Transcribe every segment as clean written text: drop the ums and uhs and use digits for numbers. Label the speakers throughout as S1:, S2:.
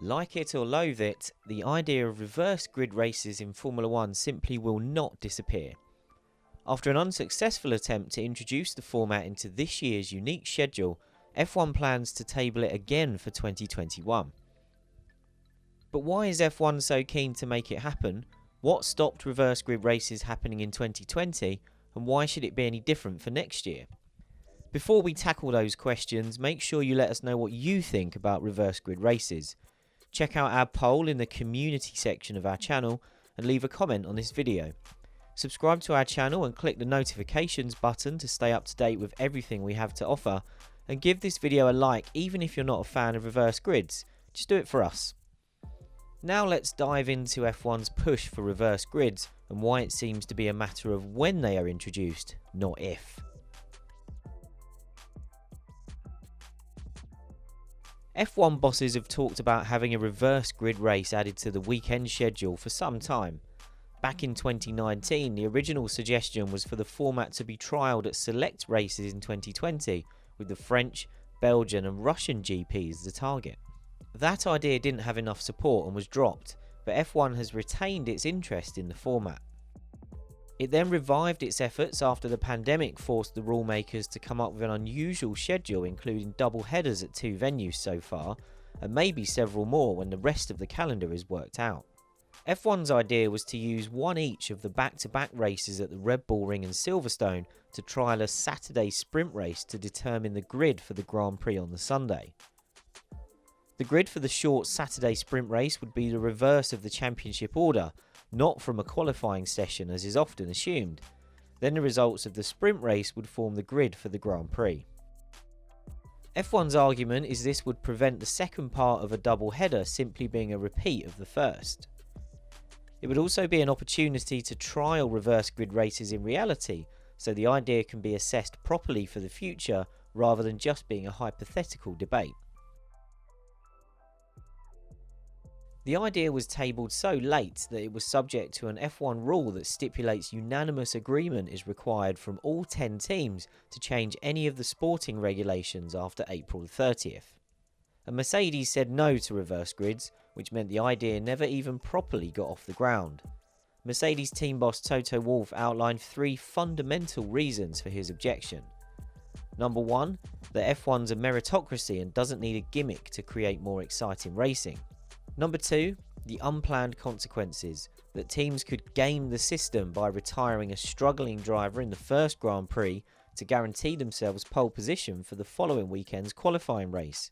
S1: Like it or loathe it, the idea of reverse grid races in Formula 1 simply will not disappear. After an unsuccessful attempt to introduce the format into this year's unique schedule, F1 plans to table it again for 2021. But why is F1 so keen to make it happen? What stopped reverse grid races happening in 2020, and why should it be any different for next year? Before we tackle those questions, make sure you let us know what you think about reverse grid races. Check out our poll in the community section of our channel and leave a comment on this video. Subscribe to our channel and click the notifications button to stay up to date with everything we have to offer, and give this video a like even if you're not a fan of reverse grids. Just do it for us. Now let's dive into F1's push for reverse grids and why it seems to be a matter of when they are introduced, not if. F1 bosses have talked about having a reverse grid race added to the weekend schedule for some time. Back in 2019, the original suggestion was for the format to be trialled at select races in 2020, with the French, Belgian and Russian GPs as the target. That idea didn't have enough support and was dropped, but F1 has retained its interest in the format. It then revived its efforts after the pandemic forced the rule makers to come up with an unusual schedule, including double headers at 2 venues so far, and maybe several more when the rest of the calendar is worked out. F1's idea was to use one each of the back-to-back races at the Red Bull Ring and Silverstone to trial a Saturday sprint race to determine the grid for the Grand Prix on the Sunday. The grid for the short Saturday sprint race would be the reverse of the championship order, not from a qualifying session as is often assumed. Then the results of the sprint race would form the grid for the Grand Prix. F1's argument is this would prevent the second part of a double header simply being a repeat of the first. It would also be an opportunity to trial reverse grid races in reality, so the idea can be assessed properly for the future rather than just being a hypothetical debate. The idea was tabled so late that it was subject to an F1 rule that stipulates unanimous agreement is required from all 10 teams to change any of the sporting regulations after April 30th. And Mercedes said no to reverse grids, which meant the idea never even properly got off the ground. Mercedes team boss Toto Wolff outlined 3 fundamental reasons for his objection. Number 1, that F1's a meritocracy and doesn't need a gimmick to create more exciting racing. Number 2, the unplanned consequences, that teams could game the system by retiring a struggling driver in the first Grand Prix to guarantee themselves pole position for the following weekend's qualifying race.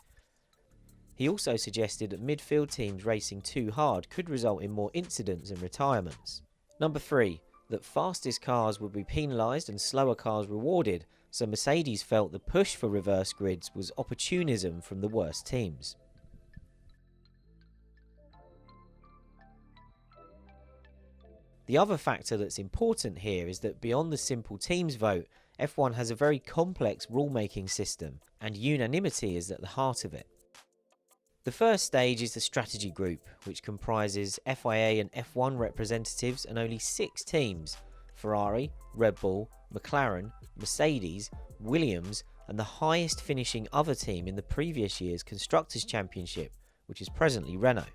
S1: He also suggested that midfield teams racing too hard could result in more incidents and retirements. Number 3, that fastest cars would be penalised and slower cars rewarded, so Mercedes felt the push for reverse grids was opportunism from the worst teams. The other factor that's important here is that beyond the simple teams vote, F1 has a very complex rule-making system, and unanimity is at the heart of it. The first stage is the strategy group, which comprises FIA and F1 representatives and only 6 teams: Ferrari, Red Bull, McLaren, Mercedes, Williams, and the highest finishing other team in the previous year's Constructors' Championship, which is presently Renault.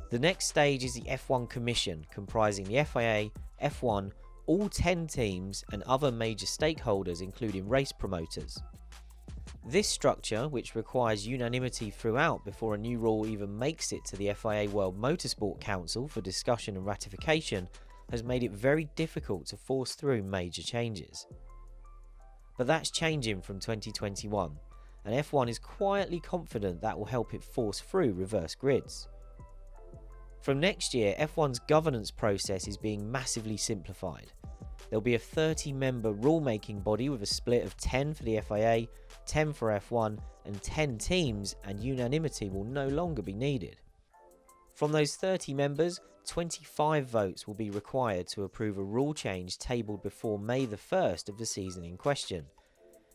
S1: The next stage is the F1 Commission, comprising the FIA, F1, all 10 teams and other major stakeholders including race promoters. This structure, which requires unanimity throughout before a new rule even makes it to the FIA World Motorsport Council for discussion and ratification, has made it very difficult to force through major changes. But that's changing from 2021, and F1 is quietly confident that will help it force through reverse grids. From next year, F1's governance process is being massively simplified. There'll be a 30-member rule-making body with a split of 10 for the FIA, 10 for F1 and 10 teams, and unanimity will no longer be needed. From those 30 members, 25 votes will be required to approve a rule change tabled before May the 1st of the season in question.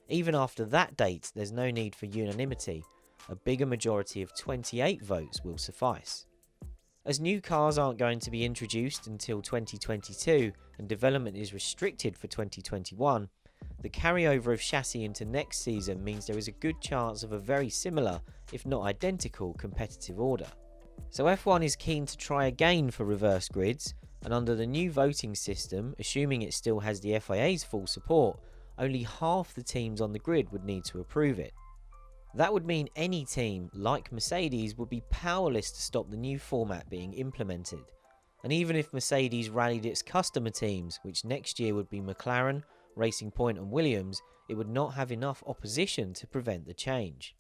S1: Even after that date, there's no need for unanimity. A bigger majority of 28 votes will suffice. As new cars aren't going to be introduced until 2022 and development is restricted for 2021, the carryover of chassis into next season means there is a good chance of a very similar, if not identical, competitive order. So F1 is keen to try again for reverse grids, and under the new voting system, assuming it still has the FIA's full support, only half the teams on the grid would need to approve it. That would mean any team, like Mercedes, would be powerless to stop the new format being implemented. And even if Mercedes rallied its customer teams, which next year would be McLaren, Racing Point and Williams, it would not have enough opposition to prevent the change.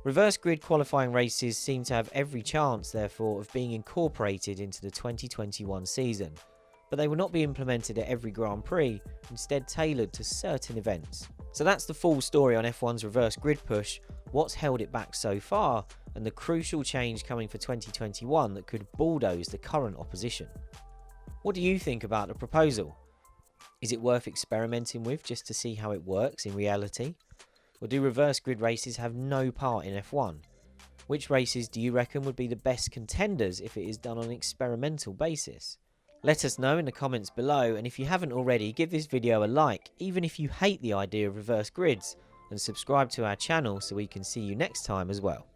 S1: Reverse grid qualifying races seem to have every chance, therefore, of being incorporated into the 2021 season, but they will not be implemented at every Grand Prix, instead tailored to certain events. So that's the full story on F1's reverse grid push, what's held it back so far, and the crucial change coming for 2021 that could bulldoze the current opposition. What do you think about the proposal? Is it worth experimenting with just to see how it works in reality? Or do reverse grid races have no part in F1? Which races do you reckon would be the best contenders if it is done on an experimental basis? Let us know in the comments below, and if you haven't already, give this video a like, even if you hate the idea of reverse grids, and subscribe to our channel so we can see you next time as well.